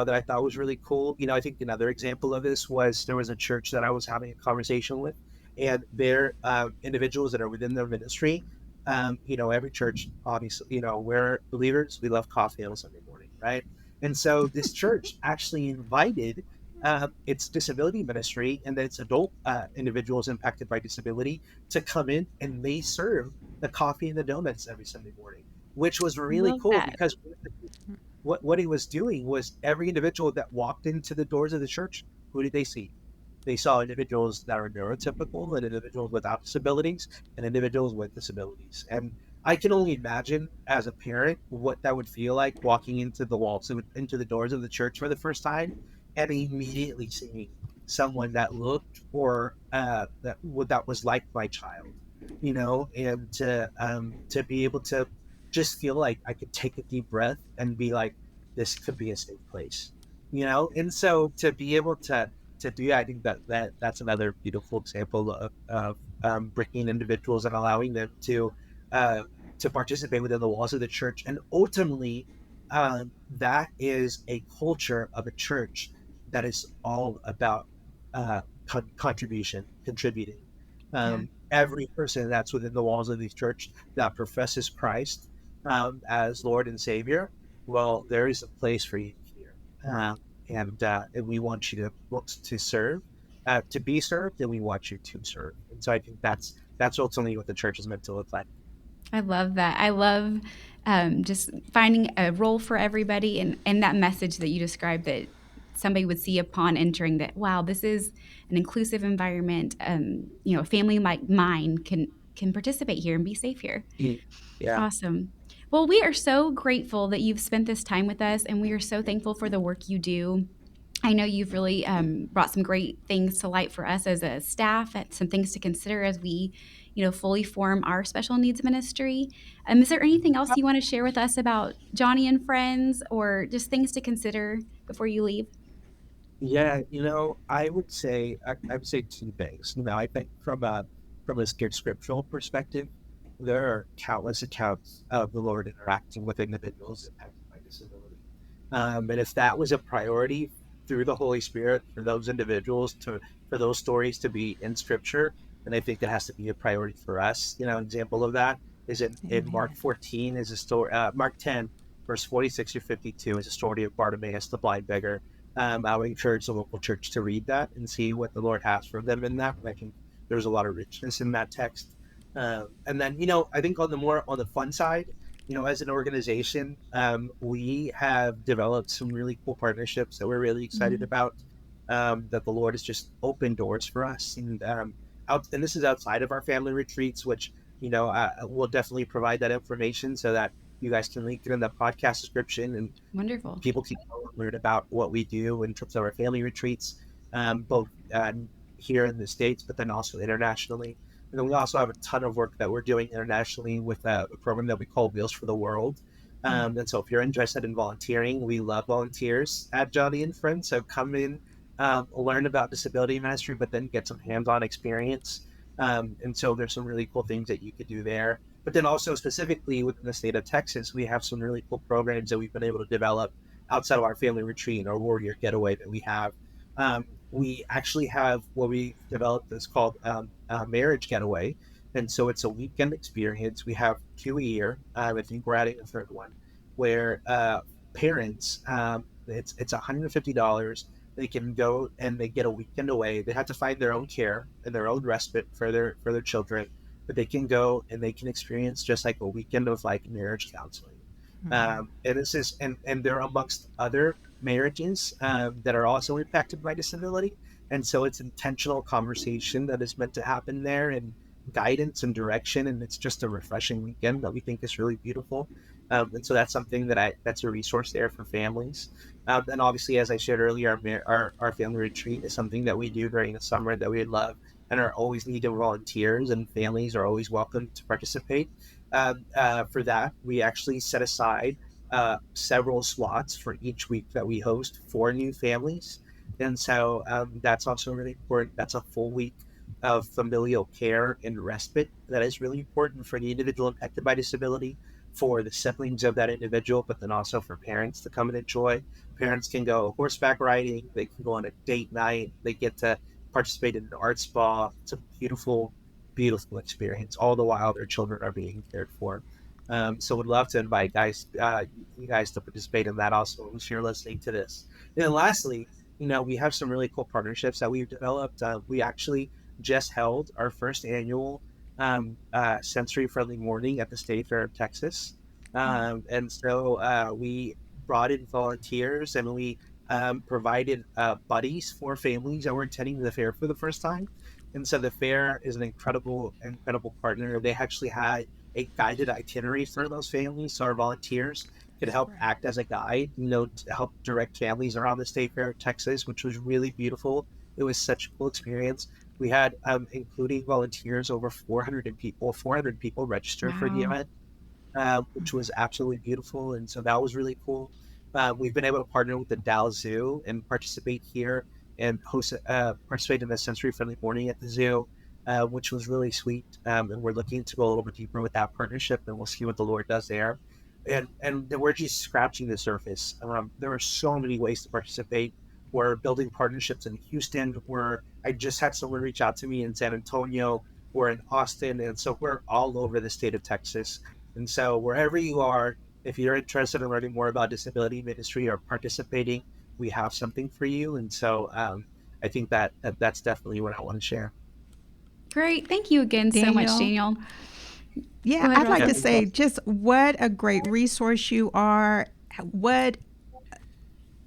That I thought was really cool. I think another example of this was there was a church that I was having a conversation with, and they're individuals that are within their ministry. Every church, obviously, we're believers. We love coffee on a Sunday morning, right? And so this church actually invited its disability ministry and its adult individuals impacted by disability to come in, and they serve the coffee and the donuts every Sunday morning, which was I really love cool that. because what he was doing was every individual that walked into the doors of the church, who did they see? They saw individuals that are neurotypical and individuals without disabilities and individuals with disabilities. And I can only imagine as a parent what that would feel like walking into the walls, into the doors of the church for the first time and immediately seeing someone that looked or that was like my child, and to be able to just feel like I could take a deep breath and be like, this could be a safe place, And so to be able to do that, I think that's another beautiful example of bringing individuals and allowing them uh, to participate within the walls of the church. And ultimately, that is a culture of a church that is all about contribution, contributing. Yeah. Every person that's within the walls of the church that professes Christ as Lord and Savior, well, there is a place for you here. And we want you to serve, to be served, and we want you to serve. And so I think that's ultimately what the church is meant to look like. I love that. I love just finding a role for everybody, and that message that you described, that somebody would see upon entering, that, wow, this is an inclusive environment. A family like mine can participate here and be safe here. Yeah. Awesome. Well, we are so grateful that you've spent this time with us, and we are so thankful for the work you do. I know you've really brought some great things to light for us as a staff, and some things to consider as we, fully form our special needs ministry. Is there anything else you want to share with us about Joni and Friends, or just things to consider before you leave? Yeah, I would say two things. I think from a scriptural perspective, there are countless accounts of the Lord interacting with individuals impacted by disability. And if that was a priority through the Holy Spirit for those individuals for those stories to be in Scripture, then I think it has to be a priority for us. An example of that is in Mark Amen. 14 is a story. Mark 10, verse 46 through 52 is a story of Bartimaeus, the blind beggar. I would encourage the local church to read that and see what the Lord has for them in that. I think there's a lot of richness in that text. And then, I think on the fun side, as an organization, we have developed some really cool partnerships that we're really excited Mhm. about. That the Lord has just opened doors for us, and this is outside of our family retreats, which we'll definitely provide that information so that you guys can link it in the podcast description, and Wonderful. people can learn about what we do in terms of our family retreats, both here in the States, but then also internationally. And then we also have a ton of work that we're doing internationally with a program that we call Wheels for the World. Mm. And so if you're interested in volunteering, we love volunteers at Joni and Friends. So come in, learn about disability ministry, but then get some hands-on experience. And so there's some really cool things that you could do there. But then also specifically within the state of Texas, we have some really cool programs that we've been able to develop outside of our family retreat or warrior getaway that we have. We actually have what we developed that's called a marriage getaway. And so it's a weekend experience. We have two a year. I think we're adding a third one where parents, it's $150. They can go and they get a weekend away. They have to find their own care and their own respite for their children, but they can go and they can experience just like a weekend of like marriage counseling. And this is and they're amongst other marriages that are also impacted by disability, and so it's intentional conversation that is meant to happen there, and guidance and direction, and it's just a refreshing weekend that we think is really beautiful. And so that's something that's a resource there for families. And obviously, as I shared earlier, our family retreat is something that we do during the summer that we love and are always needing volunteers, and families are always welcome to participate. For that, we actually set aside several slots for each week that we host for new families. And so that's also really important. That's a full week of familial care and respite that is really important for the individual impacted by disability, for the siblings of that individual, but then also for parents to come and enjoy. Parents can go horseback riding, they can go on a date night, they get to participate in an art spa. It's a beautiful, beautiful experience, all the while their children are being cared for. So would love to invite you guys to participate in that also if you're listening to this. And then lastly, we have some really cool partnerships that we've developed. We actually just held our first annual sensory friendly morning at the State Fair of Texas. And so we brought in volunteers and we provided buddies for families that were attending the fair for the first time. And so the fair is an incredible, incredible partner. They actually had a guided itinerary for those families. So our volunteers could That's help right. act as a guide, to help direct families around the State Fair of Texas, which was really beautiful. It was such a cool experience. We had, including volunteers, over 400 people registered for the Wow. event, which was absolutely beautiful. And so that was really cool. We've been able to partner with the Dallas Zoo and participate here and participate in the sensory friendly morning at the zoo, which was really sweet. And we're looking to go a little bit deeper with that partnership, and we'll see what the Lord does there. And we're just scratching the surface. There are so many ways to participate. We're building partnerships in Houston, where I just had someone reach out to me in San Antonio. We're in Austin, and so we're all over the state of Texas. And so wherever you are, if you're interested in learning more about disability ministry or participating, we have something for you. And so I think that's definitely what I want to share. Great. Thank you again so much, Daniel. Daniel. Go Yeah, ahead, I'd like Yeah, to Rosalind. thank you. say just what a great resource you are. What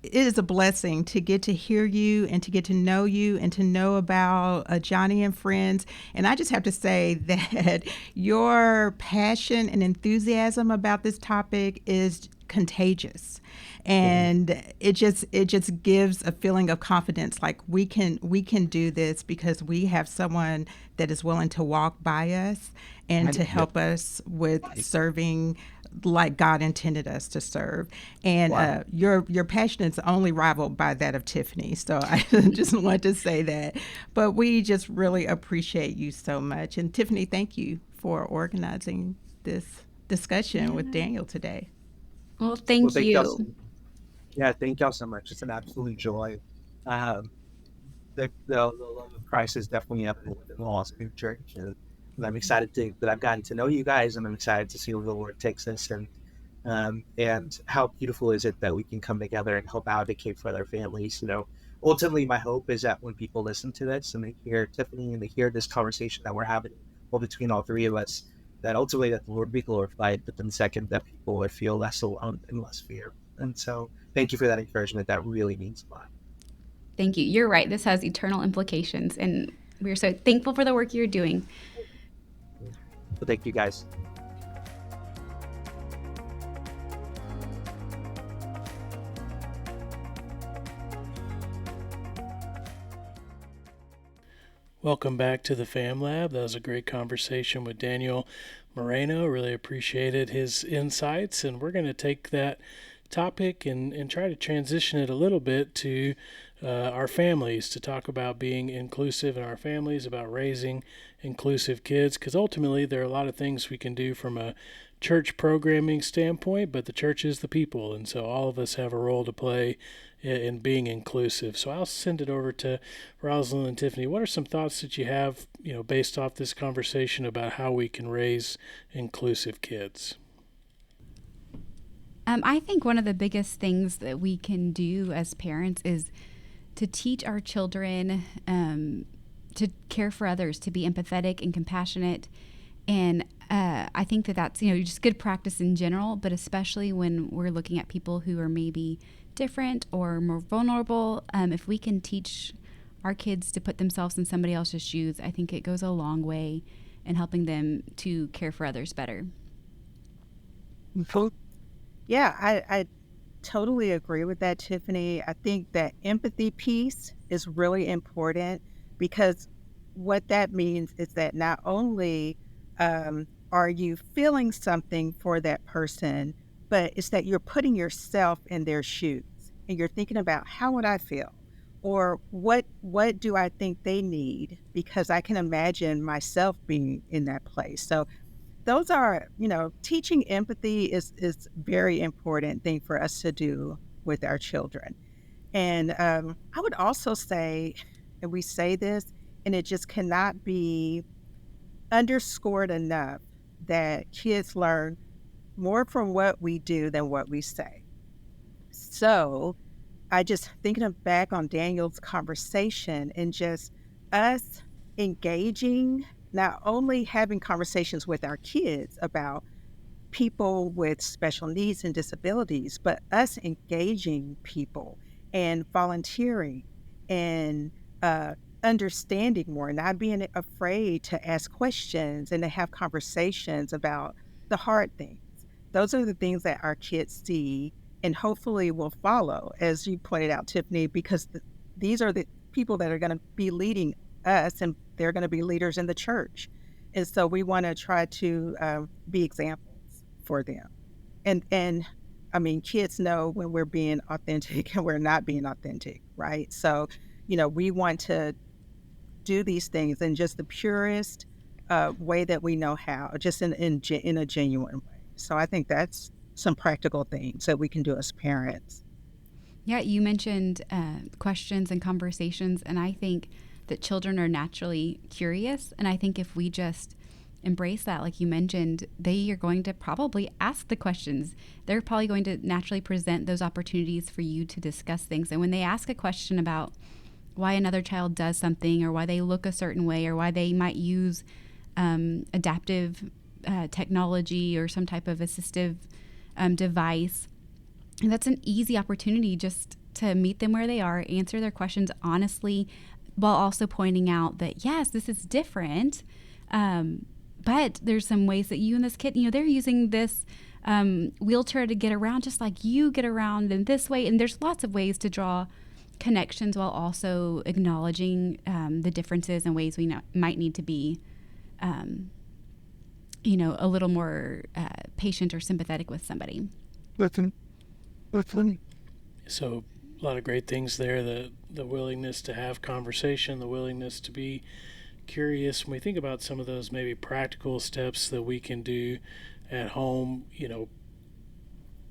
it is a blessing to get to hear you and to get to know you and to know about Joni and Friends. And I just have to say that your passion and enthusiasm about this topic is contagious. Mhm. And it just gives a feeling of confidence, like we can do this because we have someone that is willing to walk by us and to Yeah. help us with serving like God intended us to serve. And Wow. your passion is only rivaled by that of Tiffany. So I just want to say that. But we just really appreciate you so much. And Tiffany, thank you for organizing this discussion with Yeah. Daniel today. Well, Well, thank thank y'all. you. Yeah, thank y'all so much. It's an absolute joy. Um, the love of Christ is definitely evident within the Lost Food Church, and I'm excited that I've gotten to know you guys, and I'm excited to see where the Lord takes us, and how beautiful is it that we can come together and help advocate for their families. Ultimately, my hope is that when people listen to this and they hear Tiffany and they hear this conversation that we're having, well, between all three of us, that ultimately that the Lord be glorified, but then second, that people would feel less alone and less fear. And so, thank you for that encouragement. That really means a lot. Thank you. You're right. This has eternal implications, and we're so thankful for the work you're doing. So, thank you guys. Welcome back to the Fam Lab. That was a great conversation with Daniel Moreno. Really appreciated his insights, and we're going to take that topic and try to transition it a little bit to our families, to talk about being inclusive in our families, about raising inclusive kids, because ultimately there are a lot of things we can do from a church programming standpoint, but the church is the people, and so all of us have a role to play in being inclusive. So I'll send it over to Rosalind and Tiffany. What are some thoughts that you have, based off this conversation about how we can raise inclusive kids? I think one of the biggest things that we can do as parents is to teach our children to care for others, to be empathetic and compassionate. And I think that that's, just good practice in general, but especially when we're looking at people who are maybe different or more vulnerable. If we can teach our kids to put themselves in somebody else's shoes, I think it goes a long way in helping them to care for others better. Yeah, I totally agree with that, Tiffany. I think that empathy piece is really important because what that means is that not only are you feeling something for that person, but it's that you're putting yourself in their shoes and you're thinking about how would I feel? Or what do I think they need? Because I can imagine myself being in that place. So those are, teaching empathy is very important thing for us to do with our children. And I would also say, and we say this, and it just cannot be underscored enough, that kids learn more from what we do than what we say. So I just thinking back on Daniel's conversation and just us engaging, not only having conversations with our kids about people with special needs and disabilities, but us engaging people and volunteering and understanding more, not being afraid to ask questions and to have conversations about the hard things. Those are the things that our kids see and hopefully will follow, as you pointed out, Tiffany, because these are the people that are going to be leading us, and they're going to be leaders in the church. And so we want to try to be examples for them. And I mean, kids know when we're being authentic and we're not being authentic, right? So, we want to do these things in just the purest way that we know how, just in a genuine way. So I think that's some practical things that we can do as parents. Yeah, you mentioned questions and conversations, and I think that children are naturally curious. And I think if we just embrace that, like you mentioned, they are going to probably ask the questions. They're probably going to naturally present those opportunities for you to discuss things. And when they ask a question about why another child does something, or why they look a certain way, or why they might use adaptive technology or some type of assistive device, and that's an easy opportunity just to meet them where they are, answer their questions honestly, while also pointing out that, yes, this is different. But there's some ways that you and this kid, they're using this wheelchair to get around just like you get around in this way. And there's lots of ways to draw connections while also acknowledging the differences and ways we might need to be, a little more patient or sympathetic with somebody. So a lot of great things there. The willingness to have conversation, the willingness to be curious. When we think about some of those maybe practical steps that we can do at home,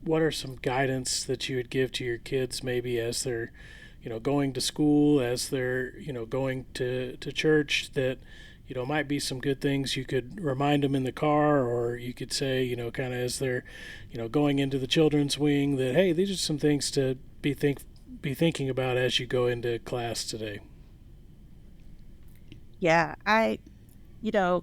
what are some guidance that you would give to your kids maybe as they're, going to school, as they're, going to church, that, might be some good things you could remind them in the car, or you could say, kind of as they're, going into the children's wing, that, hey, these are some things to be thinking about as you go into class today. Yeah, you know,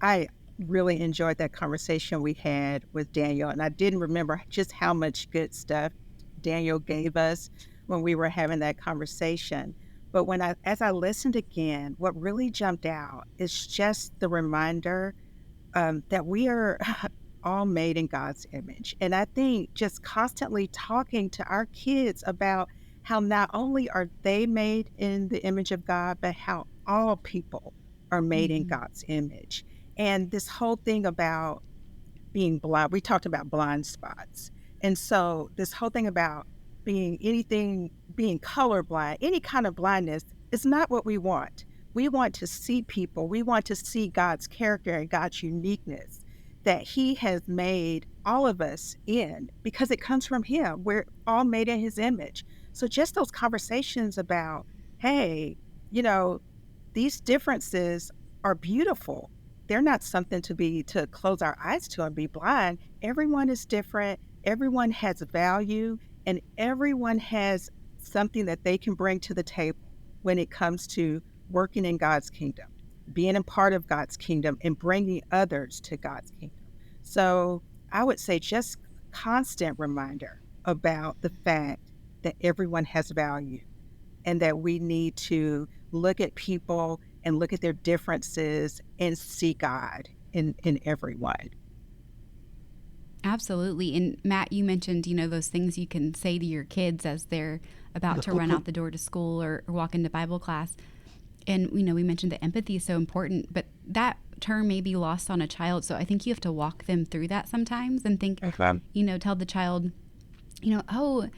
I really enjoyed that conversation we had with Daniel, and I didn't remember just how much good stuff Daniel gave us when we were having that conversation. But as I listened again, what really jumped out is just the reminder that we are all made in God's image. And I think just constantly talking to our kids about how not only are they made in the image of God, but how all people are made in God's image. And this whole thing about being blind, we talked about blind spots. And so this whole thing about being colorblind, any kind of blindness is not what we want. We want to see people. We want to see God's character and God's uniqueness that he has made all of us in, because it comes from him. We're all made in his image. So just those conversations about, hey, these differences are beautiful. They're not something to close our eyes to and be blind. Everyone is different. Everyone has value, and everyone has something that they can bring to the table when it comes to working in God's kingdom, being a part of God's kingdom, and bringing others to God's kingdom. So I would say just constant reminder about the fact that everyone has value, and that we need to look at people and look at their differences and see God in everyone. Absolutely. And Matt, you mentioned, those things you can say to your kids as they're about to run out the door to school or walk into Bible class. And, we mentioned that empathy is so important, but that term may be lost on a child. So I think you have to walk them through that sometimes and think, tell the child, oh,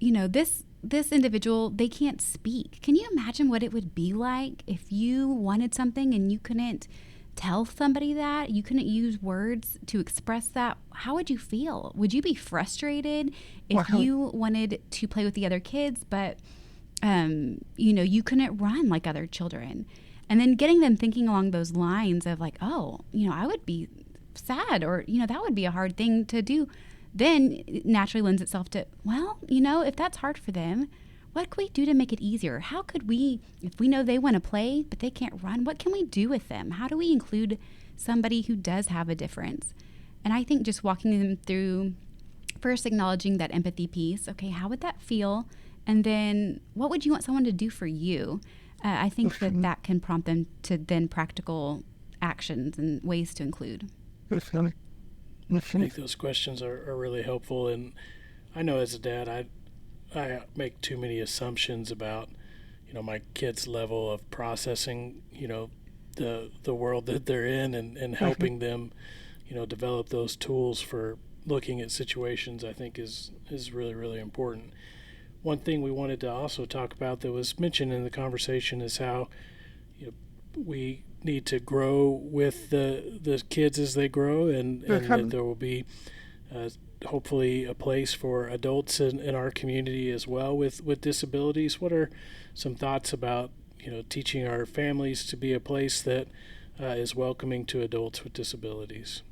this individual, they can't speak. Can you imagine what it would be like if you wanted something and you couldn't tell somebody that? You couldn't use words to express that? How would you feel? Would you be frustrated if you wanted to play with the other kids, but you couldn't run like other children? And then getting them thinking along those lines of like, oh, I would be sad, or that would be a hard thing to do. Then it naturally lends itself to, well, if that's hard for them, what can we do to make it easier? How could we, if we know they want to play but they can't run, what can we do with them? How do we include somebody who does have a difference? And I think just walking them through, first acknowledging that empathy piece. Okay, how would that feel? And then what would you want someone to do for you? I think that can prompt them to then practical actions and ways to include. I think those questions are really helpful. And I know as a dad, I make too many assumptions about, my kids' level of processing, the world that they're in, and helping them, develop those tools for looking at situations, I think is really, really important. One thing we wanted to also talk about that was mentioned in the conversation is how we need to grow with the kids as they grow, and that there will be hopefully a place for adults in our community as well with disabilities. What are some thoughts about teaching our families to be a place that is welcoming to adults with disabilities?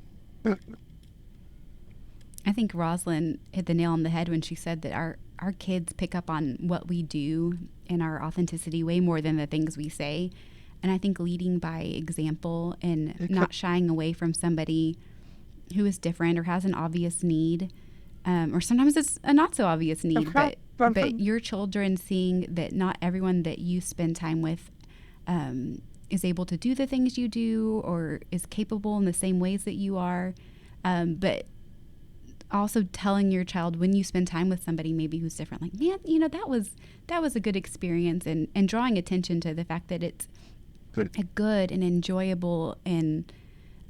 I think Rosalind hit the nail on the head when she said that our kids pick up on what we do and our authenticity way more than the things we say. And I think leading by example and not shying away from somebody who is different or has an obvious need, or sometimes it's a not so obvious need, but your children seeing that not everyone that you spend time with is able to do the things you do or is capable in the same ways that you are, but also telling your child when you spend time with somebody maybe who's different, like, man, that was a good experience, and drawing attention to the fact that it's a good and enjoyable and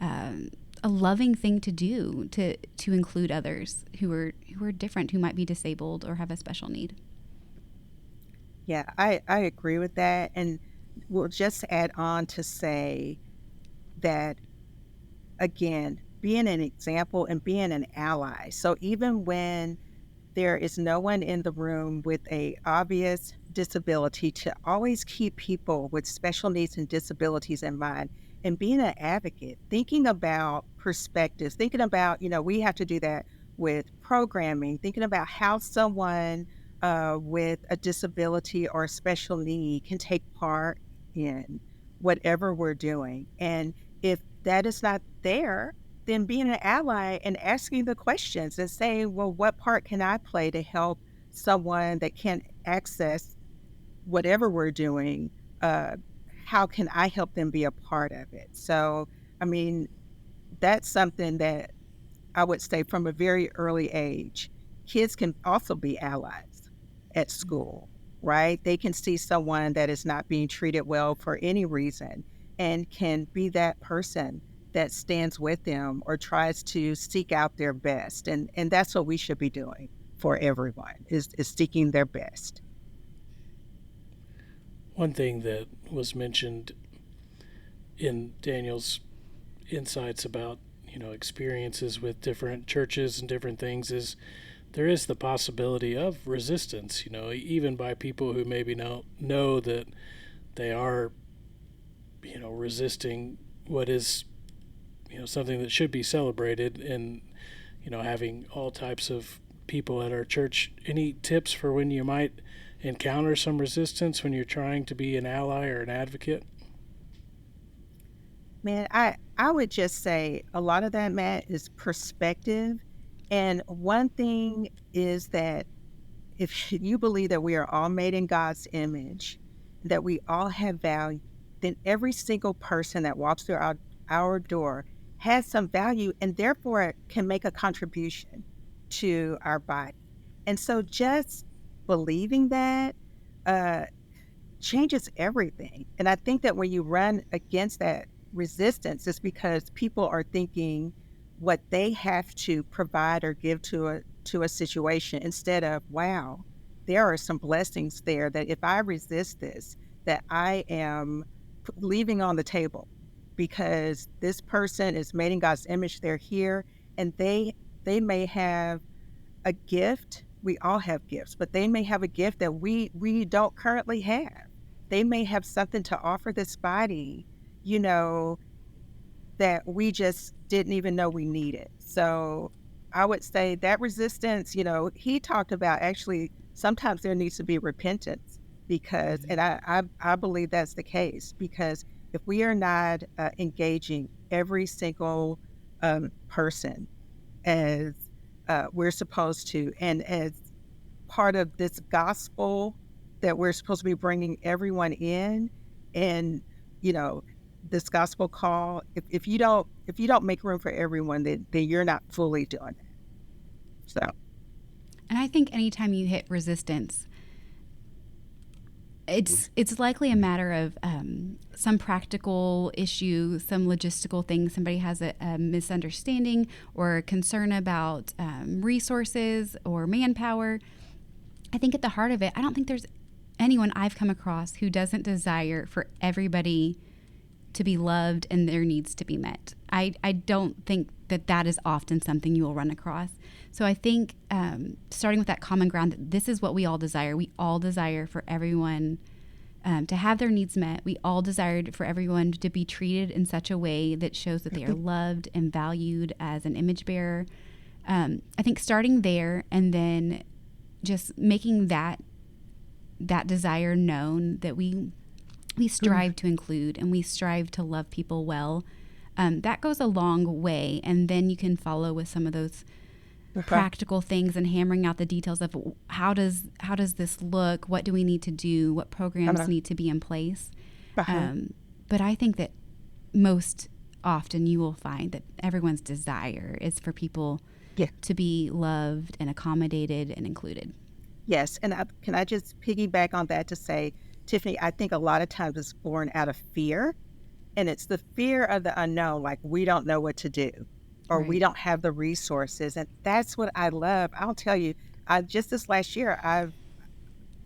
a loving thing to do to include others who are different, who might be disabled or have a special need. Yeah, I agree with that. And we'll just add on to say that, again, being an example and being an ally. So even when there is no one in the room with a obvious disability, to always keep people with special needs and disabilities in mind, and being an advocate, thinking about perspectives, thinking about, we have to do that with programming, thinking about how someone with a disability or a special need can take part in whatever we're doing. And if that is not there, then being an ally and asking the questions and saying, well, what part can I play to help someone that can't access whatever we're doing? How can I help them be a part of it? So, I mean, that's something that I would say from a very early age, kids can also be allies at school, right? They can see someone that is not being treated well for any reason and can be that person that stands with them or tries to seek out their best. And that's what we should be doing for everyone, is seeking their best. One thing that was mentioned in Daniel's insights about experiences with different churches and different things is there is the possibility of resistance, even by people who maybe know that they are resisting what is something that should be celebrated, and having all types of people at our church. Any tips for when you might encounter some resistance when you're trying to be an ally or an advocate? Man, I would just say a lot of that, Matt, is perspective. And one thing is that if you believe that we are all made in God's image, that we all have value, then every single person that walks through our door has some value and therefore can make a contribution to our body. And so just believing that changes everything. And I think that when you run against that resistance is because people are thinking what they have to provide or give to a situation instead of, wow, there are some blessings there that if I resist this, that I am leaving on the table, because this person is made in God's image. They're here, and they may have a gift. We all have gifts, but they may have a gift that we don't currently have. They may have something to offer this body, you know, that we just didn't even know we needed. So I would say that resistance, he talked about, actually sometimes there needs to be repentance, because, and I believe that's the case, because if we are not engaging every single person as we're supposed to, and as part of this gospel that we're supposed to be bringing everyone in, and this gospel call, if you don't make room for everyone, then you're not fully doing it. So, And I think anytime you hit resistance, it's likely a matter of some practical issue, some logistical thing. Somebody has a misunderstanding or a concern about resources or manpower. I think at the heart of it, I don't think there's anyone I've come across who doesn't desire for everybody to be loved and their needs to be met. I don't think that is often something you will run across. So I think starting with that common ground, that this is what we all desire. We all desire for everyone to have their needs met. We all desired for everyone to be treated in such a way that shows that they are loved and valued as an image bearer. I think starting there, and then just making that desire known, that we strive to include and we strive to love people well, that goes a long way. And then you can follow with some of those practical things and hammering out the details of how does this look, what do we need to do, what programs need to be in place. But I think that most often you will find that everyone's desire is for people to be loved and accommodated and included. Yes, and can I just piggyback on that to say, Tiffany, I think a lot of times it's born out of fear, and it's the fear of the unknown, like we don't know what to do, or we don't have the resources, and that's what I love. I'll tell you, just this last year,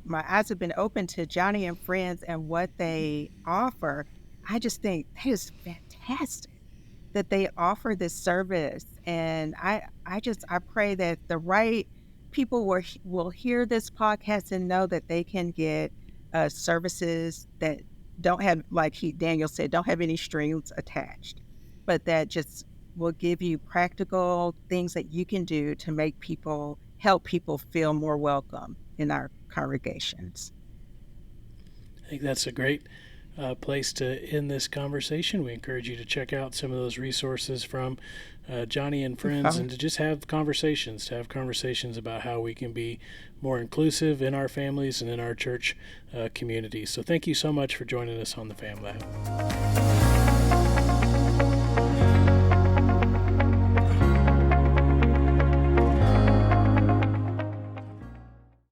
my eyes have been open to Joni and Friends and what they offer. I just think that is fantastic that they offer this service, and I pray that the right people will hear this podcast and know that they can get services that don't have, like Daniel said, don't have any strings attached, but that just will give you practical things that you can do to help people feel more welcome in our congregations. I think that's a great place to end this conversation. We encourage you to check out some of those resources from Joni and Friends, and to just have conversations about how we can be more inclusive in our families and in our church community. So thank you so much for joining us on the Fam Lab.